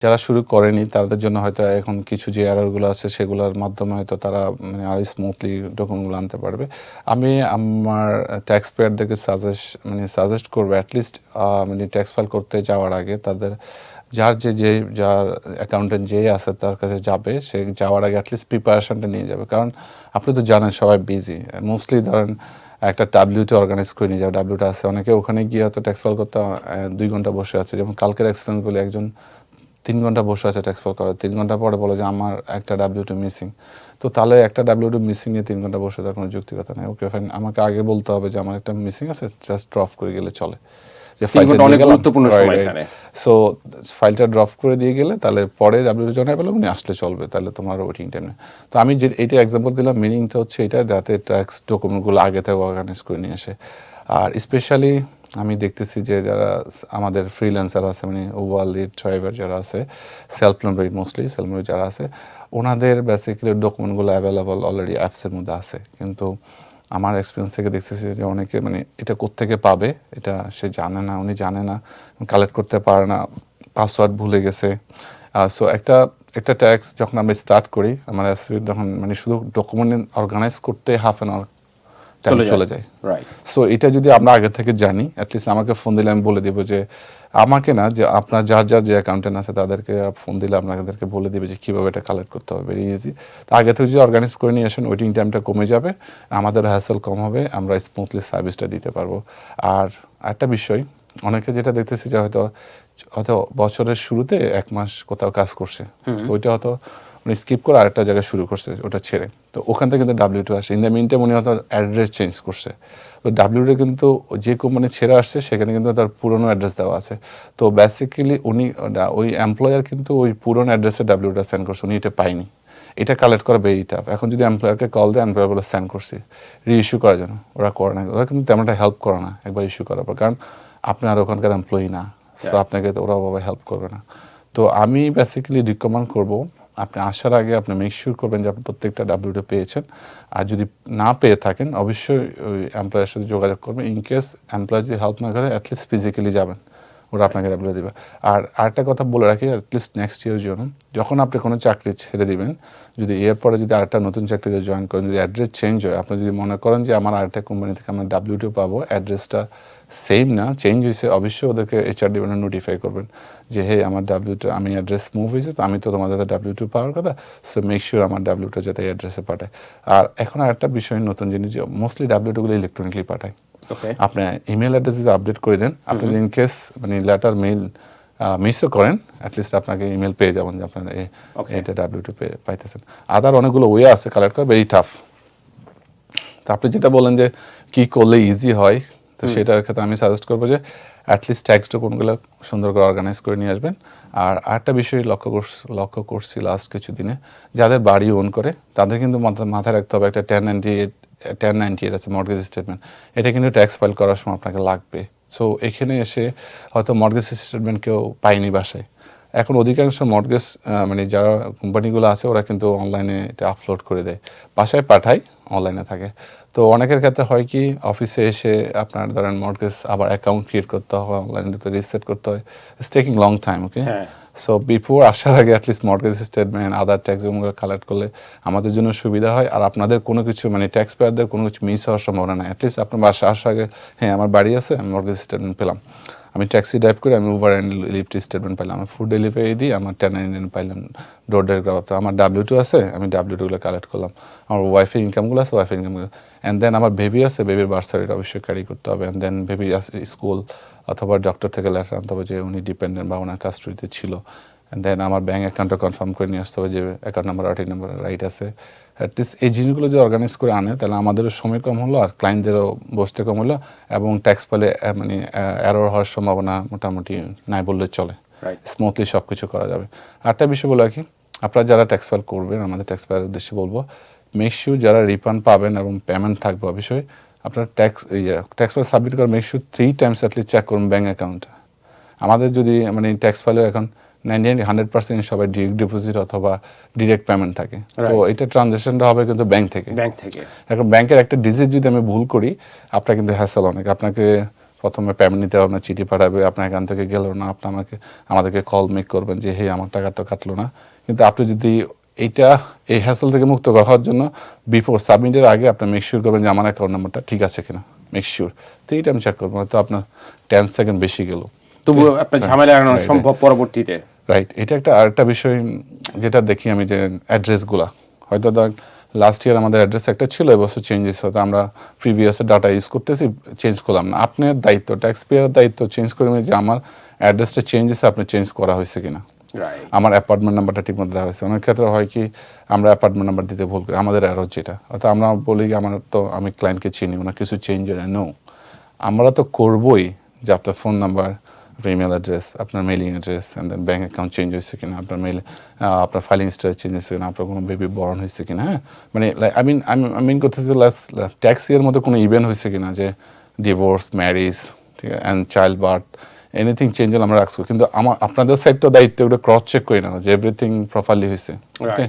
যারা শুরু করেনি তাদের জন্য হয়তো এখন কিছু যে এররগুলো আছে সেগুলোর মাধ্যমে হয়তো তারা মানে আরো স্মুথলি ডকুমেন্টগুলো আনতে পারবে। আমি আমার ট্যাক্স পেয়ারদেরকে সাজেস্ট করবো অ্যাটলিস্ট মানে ট্যাক্স ফাইল করতে যাওয়ার আগে তাদের যার অ্যাকাউন্টেন্ট যেই আছে তার কাছে যাবে, সে যাওয়ার আগে অ্যাটলিস্ট প্রিপারেশনটা নিয়ে যাবে। কারণ আপনি তো জানেন সবাই বিজি, মোস্টলি ধরেন একটা ডাব্লিউটি অর্গানাইজ করে নিয়ে যাবে, ডাব্লিউটা আছে অনেকে, ওখানে গিয়ে হয়তো ট্যাক্স ফাইল করতে 2 ঘন্টা বসে আছে। যেমন কালকের এক্সপিরিয়েন্স বলে একজন 3 ঘন্টা বসে আছে ট্যাক্স ফাইল করার, 3 ঘন্টা পরে বলে যে আমার একটা ডাব্লিউটি মিসিং। তো তাহলে একটা ডাব্লিউটি মিসিং নিয়ে 3 ঘন্টা বসে থাকার কোনো যৌক্তিকতা নেই। ওকে ফাইন, আমাকে আগে বলতে হবে যে আমার একটা মিসিং আছে, জাস্ট ড্রপ করে গেলে চলে। যে ফাইলটা অনেক গুরুত্বপূর্ণ সময় এখানে। সো ফাইলটা ড্রপ করে দিয়ে গেলে তাহলে পরে ডাব্লিউটি জানাই পেলাম উনি আসলে চলবে, তাহলে তোমার ওয়েটিং টাইম নেই। তো আমি যে এইটা এক্সাম্পল দিলাম, মিনিংটা হচ্ছে এটা যাতে ট্যাক্স ডকুমেন্টগুলো আগে থেকে অর্গানাইজ করে নিয়ে আসে। আর স্পেশালি আমি দেখতেছি যে যারা আমাদের ফ্রিল্যান্সার আছে, মানে ওভার লিড ড্রাইভার যারা আছে, self employed mostly self employed যারা আছে, ওনাদের বেসিক্যালি ডকুমেন্টগুলো অ্যাভেলেবল অলরেডি অ্যাপসের মধ্যে আছে। কিন্তু আমার এক্সপিরিয়েন্স থেকে দেখতেছি যে অনেকে মানে এটা কোত্থেকে পাবে এটা সে জানে না, উনি জানে না, কালেক্ট করতে পারে না, পাসওয়ার্ড ভুলে গেছে। সো একটা ট্যাক্স যখন আমরা স্টার্ট করি, আমার যখন মানে শুধু ডকুমেন্ট অর্গানাইজ করতে হাফ অ্যান আওয়ার টাইম চলে যায়। সো এটা যদি আমরা আগে থেকে জানি, অ্যাটলিস্ট আমাকে ফোন দিলে আমি বলে দিব যে আমাকে না, যে আপনার যার যে অ্যাকাউন্টেন্ট আছে তাদেরকে ফোন দিলে আপনাদেরকে বলে দিবে যে কীভাবে এটা কালেক্ট করতে হবে, ভেরি ইজি। তো আগে থেকে যদি অর্গানাইজ করে নিয়ে আসেন, ওয়েটিং টাইমটা কমে যাবে, আমাদের হ্যাসেল কম হবে, আমরা স্মুথলি সার্ভিসটা দিতে পারবো। আর একটা বিষয়, অনেকে যেটা দেখতেছি যে হয়তো বছরের শুরুতে 1 মাস কোথাও কাজ করছে, তো ওইটা হয়তো উনি স্কিপ করে আরেকটা জায়গায় শুরু করছে ওটা ছেড়ে, তো ওখান থেকে কিন্তু ডাব্লিউটি আসে। ইন দ্য মিন টাইম উনি হয়তো অ্যাড্রেস চেঞ্জ করছে, তো ডাব্লিউটি কিন্তু যে কোম্পানি ছেড়ে আসছে সেখানে কিন্তু তার পুরনো অ্যাড্রেস দেওয়া আছে। তো বেসিক্যালি উনি ওই এমপ্লয়ার কিন্তু ওই পুরনো অ্যাড্রেসে ডাব্লিউটা সেন্ড করছে, উনি এটা পায়নি। এটা কালেক্ট করা ভেরি টাফ। এখন যদি এমপ্লয়ারকে কল দেয়, এমপ্লয়ার বলে সেন্ড করছি, রি-ইস্যু করার জন্য, ওরা করে না, ওরা কিন্তু তেমনটা হেল্প করে না একবার ইস্যু করার পর, কারণ আপনি আর ওখানকার এমপ্লয়ি না, সো আপনাকে তো ওরা ওভাবে হেল্প করবে না। তো আমি বেসিক্যালি রিকমেন্ড করবো আপনি আসার আগে আপনি মেক শিওর করবেন যে আপনি প্রত্যেকটা ডাব্লিউটি পেয়েছেন। আর যদি না পেয়ে থাকেন অবশ্যই ওই এমপ্লয়ের সাথে যোগাযোগ করবেন। ইনকেস এমপ্লয়ার যদি হেল্প না করে, অ্যাটলিস্ট ফিজিক্যালি যাবেন, ওরা আপনাকে ডাব্লিউ দেবে। আর আরেকটা কথা বলে রাখি, অ্যাটলিস্ট নেক্সট ইয়ারের জন্য যখন আপনি কোনো চাকরি ছেড়ে দিবেন, যদি এরপরে যদি আরেকটা নতুন চাকরিতে জয়েন করেন, যদি অ্যাড্রেস চেঞ্জ হয়, আপনি যদি মনে করেন যে আমার আরেকটা কোম্পানি থেকে আমরা ডাব্লিউটিও পাবো, অ্যাড্রেসটা সেম না, চেঞ্জ হয়েছে, অবশ্যই ওদেরকে এইচআর ডিপার্টমেন্ট নোটিফাই করবেন যে হে আমার ডাব্লিউটা, আমি অ্যাড্রেস মুভ হয়েছে, তো আমি তো তোমাদের ডাব্লিউ2 পাওয়ার কথা, সো মেক শিওর আমার ডাব্লিউটা যাতে এই অ্যাড্রেসে পাঠায়। আর এখন আরেকটা বিষয় নতুন জিনিস, যে মোস্টলি ডাব্লিউটাগুলো ইলেকট্রনিকলি পাঠায়। আপনি ইমেল অ্যাড্রেস যদি আপডেট করে দেন, আপনি যদি ইনকেস মানে লেটার মেইল মিসও করেন, অ্যাটলিস্ট আপনাকে ইমেল পেয়ে যাবেন যে আপনার এটা ডাব্লিউটু পাইতেছেন। আদার অনেকগুলো ওয়ে আছে কালেক্ট করা, ভেরি টাফ। তো আপনি যেটা বলেন যে কী করলে ইজি হয়, তো সেটার ক্ষেত্রে আমি সাজেস্ট করবো যে অ্যাটলিস্ট ট্যাক্স ডকুমেন্টগুলো সুন্দর করে অর্গানাইজ করে নিয়ে আসবেন। আর আরেকটা বিষয় লক্ষ্য করছি লাস্ট কিছু দিনে, যাদের বাড়ি ওন করে তাদের কিন্তু মাথায় রাখতে হবে একটা 1098 আছে মর্টগেজ স্টেটমেন্ট, এটা কিন্তু ট্যাক্স ফাইল করার সময় আপনাকে লাগবে। সো এখানে এসে হয়তো মর্টগেজ স্টেটমেন্ট কেউ পায়নি বাসায়, এখন অধিকাংশ মর্টগেজ মানে যারা কোম্পানিগুলো আছে ওরা কিন্তু অনলাইনে এটা আপলোড করে দেয়, বাসায় পাঠায়, অনলাইনে থাকে। তো অনেকের ক্ষেত্রে হয় কি, অফিসে এসে আপনার ধরেন মর্টগেজ আবার অ্যাকাউন্ট ক্রিয়েট করতে হয়, অনলাইনে তো রিসেট করতে হয়, it's taking long time. Okay, so before আসার আগে অ্যাটলিস্ট মর্টগেজ স্টেটমেন্ট, আদার ট্যাক্সগুলো কালেক্ট করলে আমাদের জন্য সুবিধা হয়। আর আপনাদের কোনো কিছু মানে ট্যাক্স পেয়ারদের কোনো কিছু মিস হওয়ার সম্ভাবনা নাই। অ্যাটলিস্ট আপনার বাসা আসার আগে, হ্যাঁ আমার বাড়ি আছে, আমি মর্টগেজ স্টেটমেন্ট পেলাম, আমি ট্যাক্সি ড্রাইভ করে আমি উবার অ্যান্ড লিফট স্টেটমেন্ট পাইলাম, আমি ফুড ডেলিভারি দিই, আমার 1099 পাইলাম, ডোর ডেলিভারি, তো আমার ডাব্লিউটু আছে, আমি ডাব্লিউটুগুলো কালেক্ট করলাম, আমার ওয়াইফের ইনকামগুলো আছে, ওয়াইফের ইনকামগুলো, অ্যান্ড দেন আমার বেবি আছে, বেবির বার্থ সার্টিফিকেট অবশ্যই ক্যারি করতে হবে, অ্যান্ড দেন বেবি স্কুল অথবা ডক্টর থেকে লেটার আনতে হবে যে উনি ডিপেন্ডেন্ট বা ওনার কাস্টডিতে ছিল, অ্যান্ড দেন আমার ব্যাঙ্ক অ্যাকাউন্টটা কনফার্ম করে নিয়ে আসতে হবে যে account number arting number right আছে। অ্যাটলিস্ট এই জিনিসগুলো যদি অর্গানাইজ করে আনে, তাহলে আমাদেরও সময় কম হলো, আর ক্লায়েন্টদেরও বসতে কম হলো, এবং ট্যাক্স পেলে মানে এরর হওয়ার সম্ভাবনা মোটামুটি নাই বললে চলে, স্মুথলি সব কিছু করা যাবে। আরেকটা বিষয় বলে রাখি, আপনারা যারা ট্যাক্স ফাইল করবেন, আমাদের ট্যাক্স ফাইলের উদ্দেশ্যে বলবো, মেক শিওর যারা রিফান্ড পাবেন এবং পেমেন্ট থাকবে, অবশ্যই আপনার ট্যাক্স ফাইল সাবমিট করে make sure 3 times at least check করুন ব্যাঙ্ক অ্যাকাউন্টটা। আমাদের যদি মানে ট্যাক্স ফাইলে এখন 100% সবাই ডিরেক্ট ডিপোজিট অথবা ডিরেক্ট পেমেন্ট থাকে, তো এটা ট্রানজাকশনটা হবে কিন্তু ব্যাংক থেকে। এখন ব্যাংকের একটা ডিজিট যদি আমি ভুল করি, আপনার কিন্তু হ্যাসেল অনেক, আপনাকে প্রথমে পেমেন্ট নিতে হবে না, চিঠি পাঠাবে, আপনার এখান থেকে গেল না, আপনি আমাদেরকে কল মেক করবেন যে হে আমার টাকা তো কাটলো না। কিন্তু আপনি যদি এই হ্যাসেল থেকে মুক্ত হওয়ার জন্য বিফোর সাবমিটের আগে আপনি মেক শিওর করবেন যে আমার অ্যাকাউন্ট নাম্বারটা ঠিক আছে কিনা, মেক শিওর। তো এইটা আমি চেক করবো, হয়তো আপনার 10 সেকেন্ড বেশি গেল, তবু আপনার ঝামেলা এড়ানো সম্ভব পরবর্তীতে। রাইট। এটা একটা আরেকটা বিষয় যেটা দেখি আমি, যে অ্যাড্রেসগুলা হয়তো লাস্ট ইয়ার আমাদের অ্যাড্রেস একটা ছিল, এবছর চেঞ্জেস হয়তো আমরা প্রিভিয়াসের ডাটা ইউজ করতেছি, চেঞ্জ করলাম না। আপনার দায়িত্ব, ট্যাক্স পেয়ারের দায়িত্ব চেঞ্জ করে যে আমার অ্যাড্রেসটা চেঞ্জ হয়েছে, আপনি চেঞ্জ করা হয়েছে কিনা, আমার অ্যাপার্টমেন্ট নাম্বারটা ঠিকমতো দেওয়া হয়েছে। অনেক ক্ষেত্রে হয় কি আমরা অ্যাপার্টমেন্ট নাম্বার দিতে ভুল করি, আমাদের এরর যেটা, অর্থাৎ আমরা বলি আমি ক্লায়েন্টকে চিনি না, কিছু চেঞ্জ হয় না। নো, আমরা তো করবোই যে আপনার ফোন নাম্বার, আপনার ইমেল অ্যাড্রেস, আপনার mailing address, and then bank account change হয়েছে কিনা, আপনার ফাইলিং স্টাইল চেঞ্জ হয়েছে কিনা, আপনার কোনো বেবি বর্ন হয়েছে কিনা, হ্যাঁ, মানে আই মিন করতেছি ট্যাক্স ইয়ার মধ্যে কোনো ইভেন্ট হয়েছে কিনা, যে ডিভোর্স, ম্যারিজ, ঠিক আছে, and child birth, anything change হলে আমরা রাখবো। কিন্তু আপনাদের সাইড তো দায়িত্ব ওটা ক্রস চেক করি না যে এভরিথিং প্রপারলি হয়েছে। ওকে,